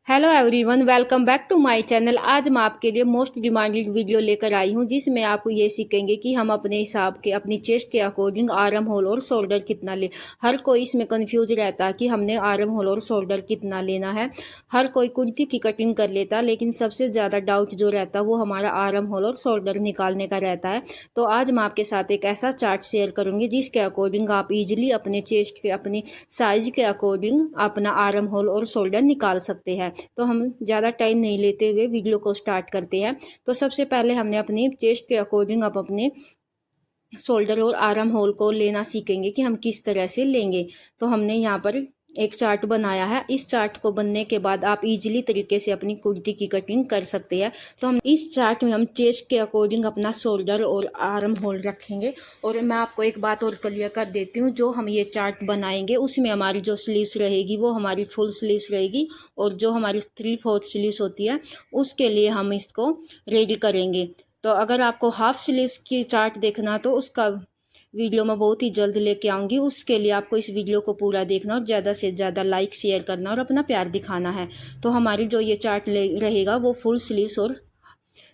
Hello everyone, welcome back to my channel. आज मैं आपके लिए मोस्ट डिमांडेड वीडियो लेकर आई हूं, जिसमें आप ये सीखेंगे कि हम अपने हिसाब के अपनी चेस्ट के अकॉर्डिंग आर्म होल और शोल्डर कितना ले। हर कोई इसमें कंफ्यूज रहता है कि हमने आर्म होल और शोल्डर कितना लेना है। हर कोई कुर्ती की कटिंग कर लेता है, लेकिन सबसे ज़्यादा डाउट जो रहता है वो हमारा आर्म होल और शोल्डर निकालने का रहता है। तो आज मैं आपके साथ एक ऐसा चार्ट शेयर करूँगी जिसके अकॉर्डिंग आप ईजिली अपने चेस्ट के अपनी साइज के अकॉर्डिंग अपना आर्म होल और शोल्डर निकाल सकते हैं। तो हम ज़्यादा टाइम नहीं लेते हुए वीडियो को स्टार्ट करते हैं। तो सबसे पहले हमने अपनी चेस्ट के अकॉर्डिंग आप अपने शोल्डर और आर्म होल को लेना सीखेंगे कि हम किस तरह से लेंगे। तो हमने यहाँ पर एक चार्ट बनाया है। इस चार्ट को बनने के बाद आप इजीली तरीके से अपनी कुर्ती की कटिंग कर सकते हैं। तो हम इस चार्ट में हम चेस्ट के अकॉर्डिंग अपना शोल्डर और आर्म होल रखेंगे। और मैं आपको एक बात और क्लियर कर देती हूँ, जो हम ये चार्ट बनाएंगे उसमें हमारी जो स्लीव्स रहेगी वो हमारी फुल स्लीव्स रहेगी, और जो हमारी 3/4 स्लीव्स होती है उसके लिए हम इसको रेडी करेंगे। तो अगर आपको हाफ स्लीव्स की चार्ट देखना तो उसका वीडियो मैं बहुत ही जल्द लेके आऊँगी। उसके लिए आपको इस वीडियो को पूरा देखना और ज़्यादा से ज़्यादा लाइक शेयर करना और अपना प्यार दिखाना है। तो हमारी जो ये चार्ट रहेगा वो फुल स्लीव्स और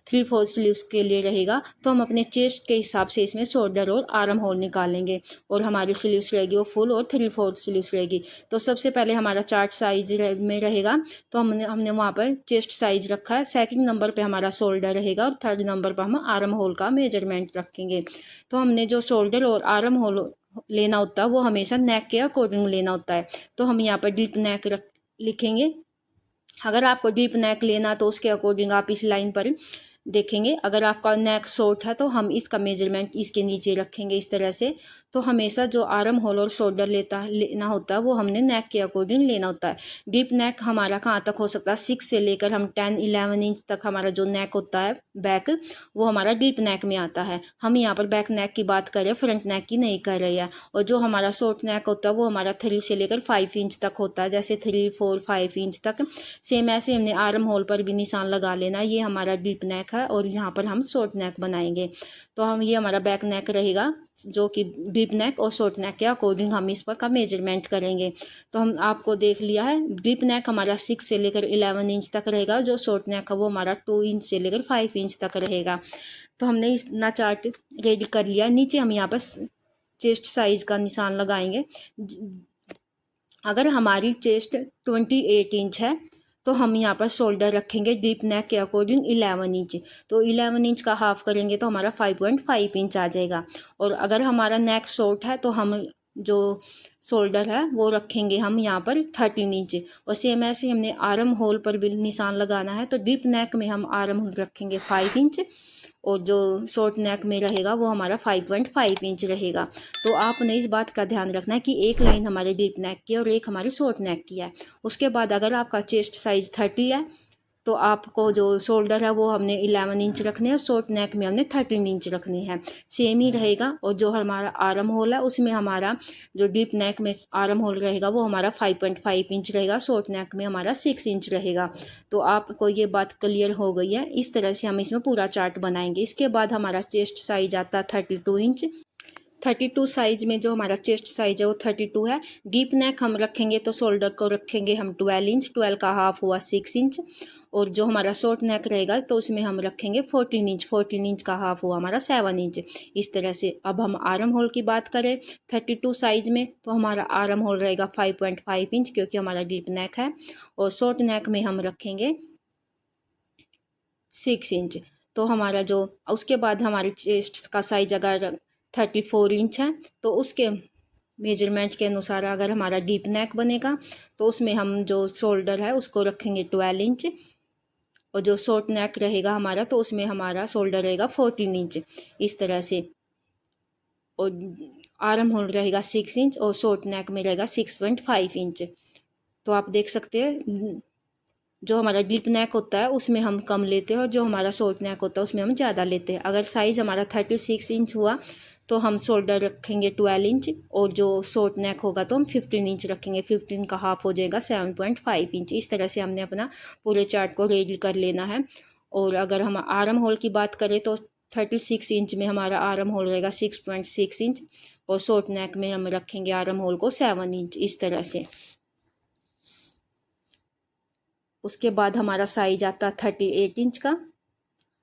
3/4 स्लीव्स के लिए रहेगा। तो हम अपने चेस्ट के हिसाब से इसमें शोल्डर और आर्म होल निकालेंगे, और हमारी स्लीव्स रहेगी वो फुल और 3/4 स्लीव्स रहेगी। तो सबसे पहले हमारा चार्ट साइज में रहेगा। तो हमने हमने वहाँ पर चेस्ट साइज रखा है। सेकंड नंबर पे हमारा शोल्डर रहेगा, और थर्ड नंबर पर हम आर्म होल का मेजरमेंट रखेंगे। तो हमने जो शोल्डर और आर्म होल लेना होता है वो हमेशा नेक के अकॉर्डिंग लेना होता है। तो हम यहाँ पर डीप नेक लिखेंगे। अगर आपको डीप नेक लेना तो उसके अकॉर्डिंग आप इस लाइन पर देखेंगे। अगर आपका नेक शॉर्ट है तो हम इसका मेजरमेंट इसके नीचे रखेंगे इस तरह से। तो हमेशा जो आर्म होल और शोल्डर लेना होता है वो हमने नेक के अकॉर्डिंग लेना होता है। डीप नेक हमारा कहाँ तक हो सकता है, 6 से लेकर हम 10-11 इंच तक हमारा जो नेक होता है बैक, वो हमारा डीप नेक में आता है। हम यहाँ पर बैक नेक की बात कर रहे हैं, फ्रंट नेक की नहीं कर रहे हैं। और जो हमारा शॉर्ट नेक होता है वो हमारा 3 से लेकर 5 इंच तक होता है, जैसे 3, 4, 5 इंच तक। सेम ऐसे हमने आर्म होल पर भी निशान लगा लेना। ये हमारा डीप नेक है और यहाँ पर हम शॉर्ट नेक बनाएंगे। तो हम ये हमारा बैक नेक रहेगा, जो कि डीप नेक और शॉर्ट नेक के अकॉर्डिंग हम इस पर का मेजरमेंट करेंगे। तो हम आपको देख लिया है, डीप नेक हमारा 6 से लेकर 11 इंच तक रहेगा। जो शॉर्ट नेक है वो हमारा 2 इंच से लेकर 5 इंच तक रहेगा। तो हमने इतना चार्ट रेडी कर लिया। नीचे हम यहाँ पर चेस्ट साइज का निशान लगाएंगे। अगर हमारी चेस्ट 28 इंच है तो हम यहाँ पर शोल्डर रखेंगे डीप नेक के अकॉर्डिंग 11 इंच। तो 11 इंच का हाफ करेंगे तो हमारा 5.5 इंच आ जाएगा। और अगर हमारा नेक शॉर्ट है तो हम जो शोल्डर है वो रखेंगे हम यहाँ पर 13 इंच। और सेम ऐसे हमने आर्म होल पर भी निशान लगाना है। तो डीप नेक में हम आर्म होल रखेंगे 5 इंच, और जो शॉर्ट नेक में रहेगा वो हमारा 5.5 इंच रहेगा। तो आपने इस बात का ध्यान रखना है कि एक लाइन हमारे डीप नेक की है और एक हमारी शॉर्ट नेक की है। उसके बाद अगर आपका चेस्ट साइज 30 है तो आपको जो शोल्डर है वो हमने 11 इंच रखने हैं, शॉर्ट नेक में हमने 13 इंच रखनी है। सेम ही रहेगा। और जो हमारा आर्म होल है उसमें हमारा जो डीप नेक में आर्म होल रहेगा वो हमारा 5.5 इंच रहेगा, शॉर्ट नेक में हमारा 6 इंच रहेगा। तो आपको ये बात क्लियर हो गई है। इस तरह से हम इसमें पूरा चार्ट बनाएंगे। इसके बाद हमारा चेस्ट साइज आता है 32 इंच। 32 साइज में जो हमारा चेस्ट साइज है वो 32 है। डीप नेक हम रखेंगे तो शोल्डर को रखेंगे हम 12 इंच, 12 का हाफ हुआ 6 इंच। और जो हमारा शॉर्ट नेक रहेगा तो उसमें हम रखेंगे 14 इंच, 14 इंच का हाफ हुआ हमारा 7 इंच। इस तरह से अब हम आर्म होल की बात करें 32 साइज में तो हमारा आर्म होल रहेगा 5.5 इंच, क्योंकि हमारा डीप नेक है। और शॉर्ट नेक में हम रखेंगे 6 इंच। तो हमारा जो उसके बाद हमारे चेस्ट का साइज अगर 34 इंच है तो उसके मेजरमेंट के अनुसार अगर हमारा डीप नेक बनेगा तो उसमें हम जो शोल्डर है उसको रखेंगे 12 इंच। और जो शॉर्ट नेक रहेगा हमारा तो उसमें हमारा शोल्डर रहेगा 14 इंच इस तरह से। और आर्म होल रहेगा 6 इंच और शॉर्ट नेक में रहेगा 6.5 इंच। तो आप देख सकते हैं जो हमारा डीप नेक होता है उसमें हम कम लेते हैं, और जो हमारा शॉर्ट नेक होता है उसमें हम ज़्यादा लेते हैं। अगर साइज़ हमारा 36 इंच हुआ तो हम शोल्डर रखेंगे 12 इंच, और जो शॉर्ट नेक होगा तो हम 15 इंच रखेंगे। 15 का हाफ हो जाएगा 7.5 इंच। इस तरह से हमने अपना पूरे चार्ट को रेडी कर लेना है। और अगर हम आर्म होल की बात करें तो 36 इंच में हमारा आर्म होल रहेगा 6.6 इंच, और शॉर्ट नेक में हम रखेंगे आर्म होल को 7 इंच इस तरह से। उसके बाद हमारा साइज आता है 38 इंच का।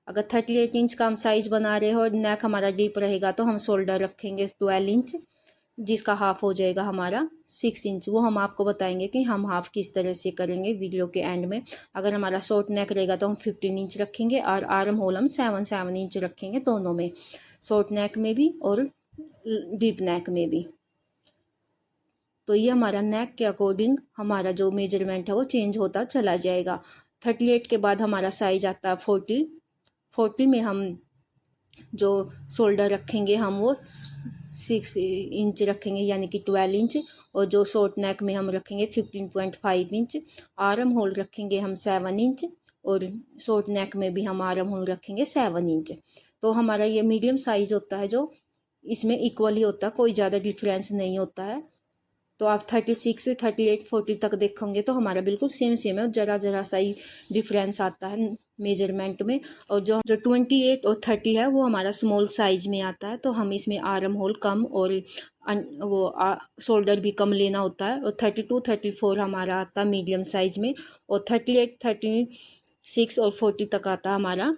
अगर 38 इंच का हम साइज़ बना रहे हो और नेक हमारा डीप रहेगा तो हम शोल्डर रखेंगे 12 इंच, जिसका हाफ हो जाएगा हमारा 6 इंच। वो हम आपको बताएंगे कि हम हाफ किस तरह से करेंगे वीडियो के एंड में। अगर हमारा शॉर्ट नेक रहेगा तो हम 15 इंच रखेंगे और आर्म होल हम 7 इंच रखेंगे, दोनों में, शॉर्ट नेक में भी और डीप नेक में भी। तो ये हमारा नेक के अकॉर्डिंग हमारा जो मेजरमेंट है वो चेंज होता चला जाएगा। 38 के बाद हमारा साइज आता है 40 में हम जो शोल्डर रखेंगे हम वो 6 इंच रखेंगे, यानी कि 12 इंच। और जो शॉर्ट नेक में हम रखेंगे 15.5 इंच। आर्म होल रखेंगे हम 7 इंच और शॉर्ट नेक में भी हम आर्म होल रखेंगे 7 इंच। तो हमारा ये मीडियम साइज होता है जो इसमें इक्वली होता है, कोई ज़्यादा डिफरेंस नहीं होता है। तो आप 36, 38, 40 तक देखोगे तो हमारा बिल्कुल सेम सेम है और ज़रा सा ही डिफरेंस आता है मेजरमेंट में। और जो 28 और 30 है वो हमारा स्मॉल साइज में आता है, तो हम इसमें आर्म होल कम और वो शोल्डर भी कम लेना होता है। और 32, 34 हमारा आता है मीडियम साइज में। और 38, 36 और 40 तक आता है हमारा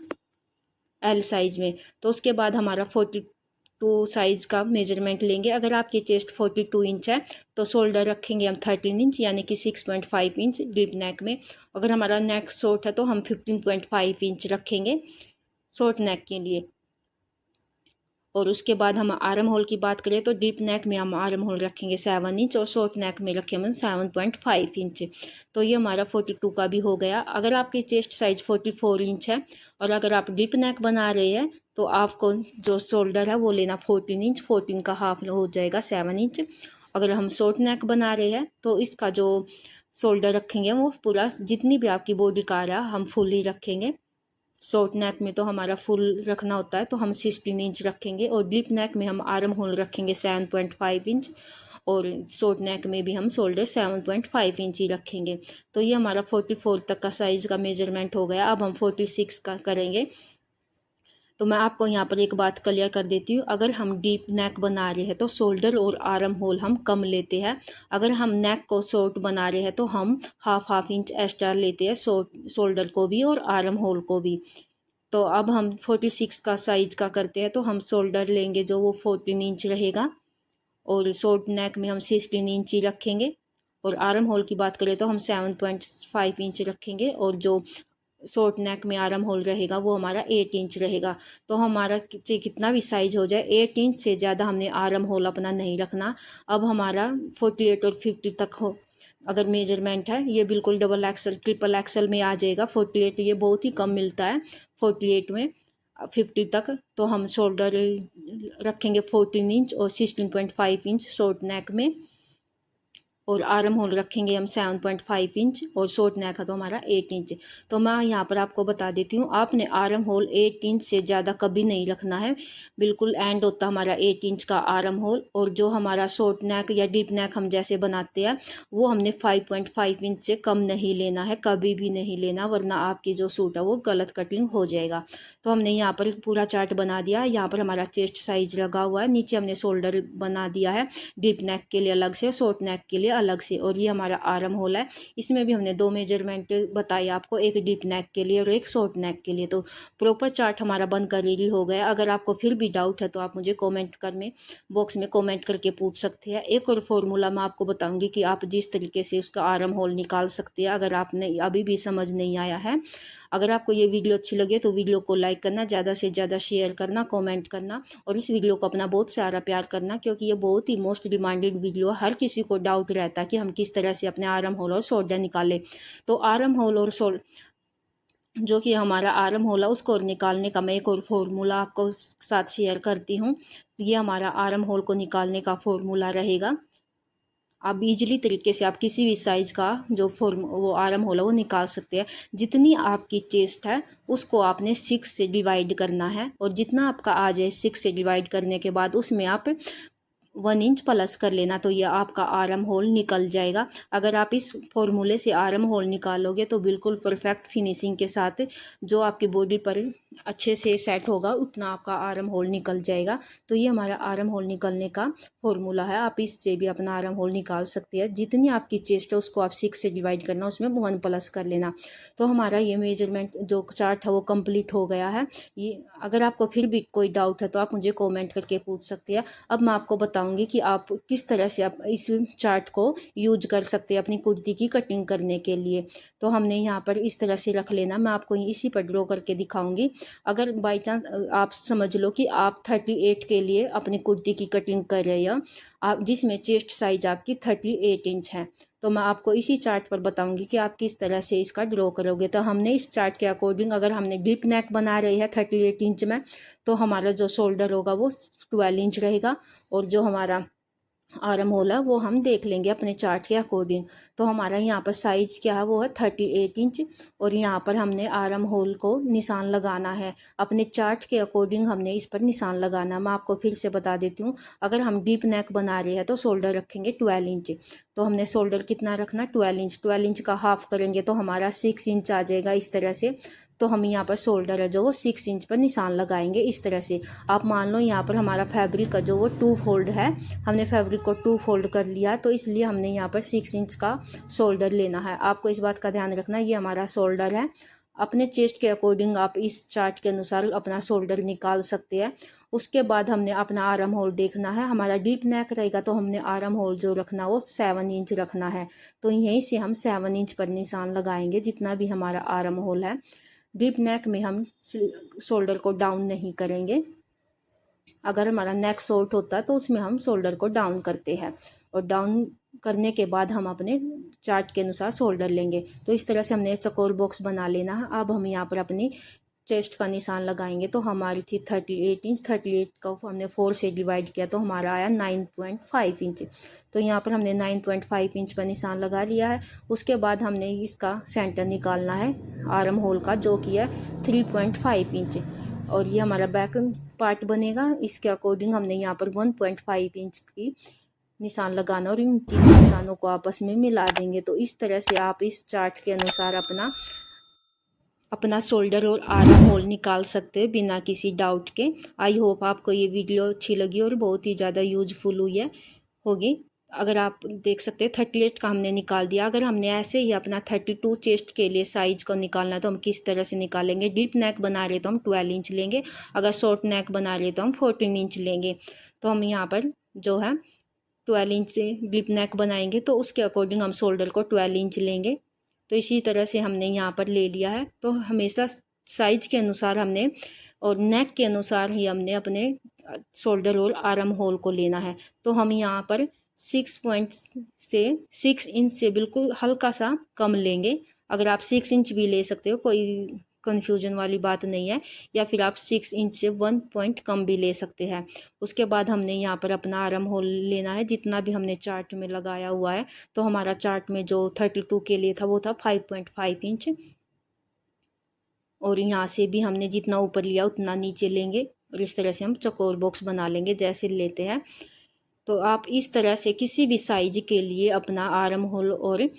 एल साइज में। तो उसके बाद हमारा 42 साइज़ का मेजरमेंट लेंगे। अगर आपकी चेस्ट 42 इंच है तो शोल्डर रखेंगे हम 13 इंच, यानी कि 6.5 इंच डीप नेक में। अगर हमारा नेक शॉर्ट है तो हम 15.5 इंच रखेंगे शॉर्ट नेक के लिए। और उसके बाद हम आर्म होल की बात करें तो डीप नेक में हम आर्म होल रखेंगे 7 इंच और शॉर्ट नेक में रखेंगे 7.5 इंच। तो ये हमारा 42 का भी हो गया। अगर आपकी चेस्ट साइज 44 इंच है और अगर आप डीप नेक बना रहे हैं तो आपको जो शोल्डर है वो लेना 14 इंच, 14 का हाफ हो जाएगा 7 इंच। अगर हम शॉर्ट नेक बना रहे हैं तो इसका जो शोल्डर रखेंगे वो पूरा, जितनी भी आपकी बॉडी का रहा हम फुल ही रखेंगे। शॉर्ट नेक में तो हमारा फुल रखना होता है तो हम 16 इंच रखेंगे। और डीप नेक में हम आर्म होल रखेंगे 7.5 इंच और शॉर्ट नेक में भी हम शोल्डर 7.5 इंच ही रखेंगे। तो ये हमारा 44 तक का साइज़ का मेजरमेंट हो गया। अब हम 46 का करेंगे। तो मैं आपको यहाँ पर एक बात क्लियर कर देती हूँ, अगर हम डीप नेक बना रहे हैं तो शोल्डर और आर्म होल हम कम लेते हैं। अगर हम नेक को शॉर्ट बना रहे हैं तो हम हाफ इंच एक्स्ट्रा लेते हैं शोल्डर को भी और आर्म होल को भी। तो अब हम 46 का साइज का करते हैं तो हम शोल्डर लेंगे जो वो 14 इंच रहेगा और शॉर्ट नेक में हम 16 इंच ही रखेंगे। और आर्म होल की बात करें तो हम 7.5 इंच रखेंगे और जो शॉर्ट नेक में आर्म होल रहेगा वो हमारा 8 इंच रहेगा। तो हमारा कितना भी साइज हो जाए 8 इंच से ज़्यादा हमने आर्म होल अपना नहीं रखना। अब हमारा 48 और 50 तक हो अगर मेजरमेंट है, ये बिल्कुल डबल एक्सल ट्रिपल एक्सल में आ जाएगा। 48 ये बहुत ही कम मिलता है 48 में। 50 तक तो हम शोल्डर रखेंगे 14 इंच और 16.5 इंच शॉर्ट नेक में और आर्म होल रखेंगे हम 7.5 इंच और शॉर्ट नेक है तो हमारा 8 इंच। तो मैं यहाँ पर आपको बता देती हूँ, आपने आर्म होल 8 इंच से ज़्यादा कभी नहीं रखना है। बिल्कुल एंड होता हमारा 8 इंच का आर्म होल। और जो हमारा शॉर्ट नेक या डीप नेक हम जैसे बनाते हैं वो हमने 5.5 इंच से कम नहीं लेना है, कभी भी नहीं लेना, वरना आपकी जो सूट है वो गलत कटिंग हो जाएगा। तो हमने यहाँ पर पूरा चार्ट बना दिया। यहाँ पर हमारा चेस्ट साइज लगा हुआ है, नीचे हमने शोल्डर बना दिया है डीप नेक के लिए अलग से, शॉर्ट नेक के लिए अलग से। और ये हमारा आर्म होल है, इसमें भी हमने 2 मेजरमेंट बताई आपको, एक डीप नेक के लिए और एक शॉर्ट नेक के लिए। तो प्रॉपर चार्ट हमारा बनकर रेडी हो गया। अगर आपको फिर भी डाउट है तो आप मुझे कमेंट करने बॉक्स में कमेंट करके पूछ सकते हैं। एक और फॉर्मूला मैं आपको बताऊंगी कि आप जिस तरीके से उसका आर्म होल निकाल सकते हैं, अगर आपने अभी भी समझ नहीं आया है। अगर आपको ये वीडियो अच्छी लगे तो वीडियो को लाइक करना, ज़्यादा से ज़्यादा शेयर करना, कमेंट करना और इस वीडियो को अपना बहुत सारा प्यार करना, क्योंकि ये बहुत ही मोस्ट डिमांडेड वीडियो। हर किसी को डाउट रहता है कि हम किस तरह से अपने आर्म होल और शोल्डर निकालें। तो आर्म होल और जो कि हमारा आर्म होल है उसको निकालने का मैं एक और फार्मूला आपको साथ शेयर करती हूँ। ये हमारा आर्म होल को निकालने का फार्मूला रहेगा। आप इजीली तरीके से आप किसी भी साइज़ का जो वो आर्म होल है वो निकाल सकते हैं। जितनी आपकी चेस्ट है उसको आपने 6 से डिवाइड करना है और जितना आपका आ जाए 6 से डिवाइड करने के बाद उसमें आप 1 इंच प्लस कर लेना, तो ये आपका आर्म होल निकल जाएगा। अगर आप इस फॉर्मूले से आर्म होल निकालोगे तो बिल्कुल परफेक्ट फिनिशिंग के साथ जो आपकी बॉडी पर अच्छे से सेट होगा उतना आपका आर्म होल निकल जाएगा। तो ये हमारा आर्म होल निकलने का फॉर्मूला है। आप इससे भी अपना आर्म होल निकाल सकते हैं। जितनी आपकी चेस्ट है उसको आप 6 से डिवाइड करना, उसमें 1 प्लस कर लेना। तो हमारा ये मेजरमेंट जो चार्ट है वो कंप्लीट हो गया है। ये अगर आपको फिर भी कोई डाउट है तो आप मुझे कमेंट करके पूछ सकते हैं। अब मैं आपको बताऊंगी कि आप किस तरह से आप इस चार्ट को यूज कर सकते हैं अपनी कुर्ती की कटिंग करने के लिए। तो हमने यहाँ पर इस तरह से रख लेना, मैं आपको इसी पर ड्रॉ करके दिखाऊंगी। अगर बाई चांस आप समझ लो कि आप 38 के लिए अपनी कुर्ती की कटिंग कर रहे हो, आप जिसमें चेस्ट साइज आपकी 38 इंच है, तो मैं आपको इसी चार्ट पर बताऊंगी कि आप किस तरह से इसका ड्रॉ करोगे। तो हमने इस चार्ट के अकॉर्डिंग अगर हमने डीप नेक बना रही है 38 इंच में, तो हमारा जो शोल्डर होगा वो 12 इंच रहेगा, और जो हमारा आर्म होल है वो हम देख लेंगे अपने चार्ट के अकॉर्डिंग। तो हमारा यहाँ पर साइज क्या है वो है 38 इंच, और यहाँ पर हमने आर्म होल को निशान लगाना है अपने चार्ट के अकॉर्डिंग, हमने इस पर निशान लगाना है। मैं आपको फिर से बता देती हूँ, अगर हम डीप नेक बना रहे हैं तो शोल्डर रखेंगे 12 इंच। तो हमने शोल्डर कितना रखना, 12 इंच। 12 इंच का हाफ करेंगे तो हमारा 6 इंच आ जाएगा इस तरह से। तो हम यहाँ पर शोल्डर है जो वो 6 इंच पर निशान लगाएंगे इस तरह से। आप मान लो यहाँ पर हमारा फैब्रिक का जो वो 2 फोल्ड है, हमने फैब्रिक को 2 फोल्ड कर लिया, तो इसलिए हमने यहाँ पर 6 इंच का शोल्डर लेना है। आपको इस बात का ध्यान रखना, ये हमारा शोल्डर है। अपने चेस्ट के अकॉर्डिंग आप इस चार्ट के अनुसार अपना शोल्डर निकाल सकते हैं। उसके बाद हमने अपना आर्म होल देखना है। हमारा डीप नेक रहेगा तो हमने आर्म होल जो रखना वो 7 इंच रखना है। तो यहीं से हम 7 इंच पर निशान लगाएंगे जितना भी हमारा आर्म होल है। डीप नेक में हम शोल्डर को डाउन नहीं करेंगे। अगर हमारा नेक शॉर्ट होता है तो उसमें हम शोल्डर को डाउन करते हैं, और डाउन करने के बाद हम अपने चार्ट के अनुसार शोल्डर लेंगे। तो इस तरह से हमने चौकोर बॉक्स बना लेना है। अब हम यहाँ पर अपनी चेस्ट का निशान लगाएंगे। तो हमारी थी 38 इंच, 38 का हमने 4 से डिवाइड किया तो हमारा आया 9.5 इंच। तो यहाँ पर हमने 9.5 इंच पर निशान लगा लिया है। उसके बाद हमने इसका सेंटर निकालना है आर्म होल का, जो कि है 3.5 इंच, और ये हमारा बैक पार्ट बनेगा। इसके अकॉर्डिंग हमने यहाँ पर 1.5 इंच की निशान लगाना, और इन तीनों निशानों को आपस में मिला देंगे। तो इस तरह से आप इस चार्ट के अनुसार अपना शोल्डर और आर्म होल निकाल सकते हैं बिना किसी डाउट के। आई होप आपको ये वीडियो अच्छी लगी और बहुत ही ज़्यादा यूजफुल होगी। अगर आप देख सकते हैं 38 का हमने निकाल दिया। अगर हमने ऐसे ही अपना 32 चेस्ट के लिए साइज को निकालना है तो हम किस तरह से निकालेंगे। डीप नेक बना रहे तो हम 12 इंच लेंगे, अगर शॉर्ट नेक बना रहे तो हम 14 इंच लेंगे। तो हम यहाँ पर जो है 12 इंच से डीप नेक बनाएंगे तो उसके अकॉर्डिंग हम शोल्डर को 12 इंच लेंगे। तो इसी तरह से हमने यहाँ पर ले लिया है। तो हमेशा साइज के अनुसार हमने और नेक के अनुसार ही हमने अपने शोल्डर और आर्म होल को लेना है। तो हम यहाँ पर 6 इंच से बिल्कुल हल्का सा कम लेंगे। अगर आप 6 इंच भी ले सकते हो, कोई कन्फ्यूजन वाली बात नहीं है, या फिर आप 6 इंच से 1 पॉइंट कम भी ले सकते हैं। उसके बाद हमने यहाँ पर अपना आर्म होल लेना है जितना भी हमने चार्ट में लगाया हुआ है। तो हमारा चार्ट में जो 32 के लिए था वो था 5.5 इंच, और यहाँ से भी हमने जितना ऊपर लिया उतना नीचे लेंगे, और इस तरह से हम चौकोर बॉक्स बना लेंगे जैसे लेते हैं। तो आप इस तरह से किसी भी साइज के लिए अपना आर्म होल और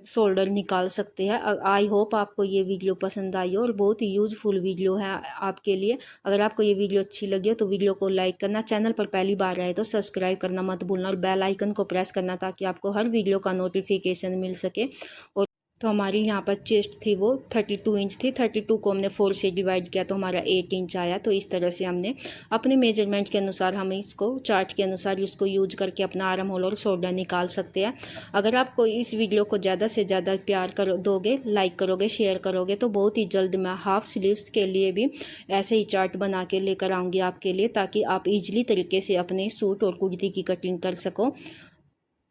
शोल्डर निकाल सकते हैं। आई होप आपको ये वीडियो पसंद आई हो, और बहुत ही यूज़फुल वीडियो है आपके लिए। अगर आपको ये वीडियो अच्छी लगी हो तो वीडियो को लाइक करना, चैनल पर पहली बार आए तो सब्सक्राइब करना मत भूलना, और बेल आइकन को प्रेस करना ताकि आपको हर वीडियो का नोटिफिकेशन मिल सके। और तो हमारी यहाँ पर चेस्ट थी वो 32 इंच थी, 32 को हमने 4 से डिवाइड किया तो हमारा 8 इंच आया। तो इस तरह से हमने अपने मेजरमेंट के अनुसार हम इसको चार्ट के अनुसार इसको यूज करके अपना आर्म होल और शोल्डर निकाल सकते हैं। अगर आपको इस वीडियो को ज़्यादा से ज़्यादा प्यार कर दोगे, लाइक करोगे, शेयर करोगे, तो बहुत ही जल्द मैं हाफ स्लीव्स के लिए भी ऐसे ही चार्ट बना के लेकर आऊँगी आपके लिए, ताकि आप ईजिली तरीके से अपने सूट और कुर्ती की कटिंग कर सको।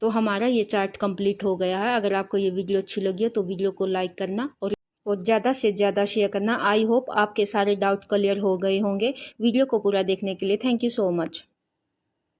तो हमारा ये चार्ट कंप्लीट हो गया है। अगर आपको ये वीडियो अच्छी लगी हो तो वीडियो को लाइक करना और ज़्यादा से ज़्यादा शेयर करना। आई होप आपके सारे डाउट क्लियर हो गए होंगे। वीडियो को पूरा देखने के लिए थैंक यू सो मच।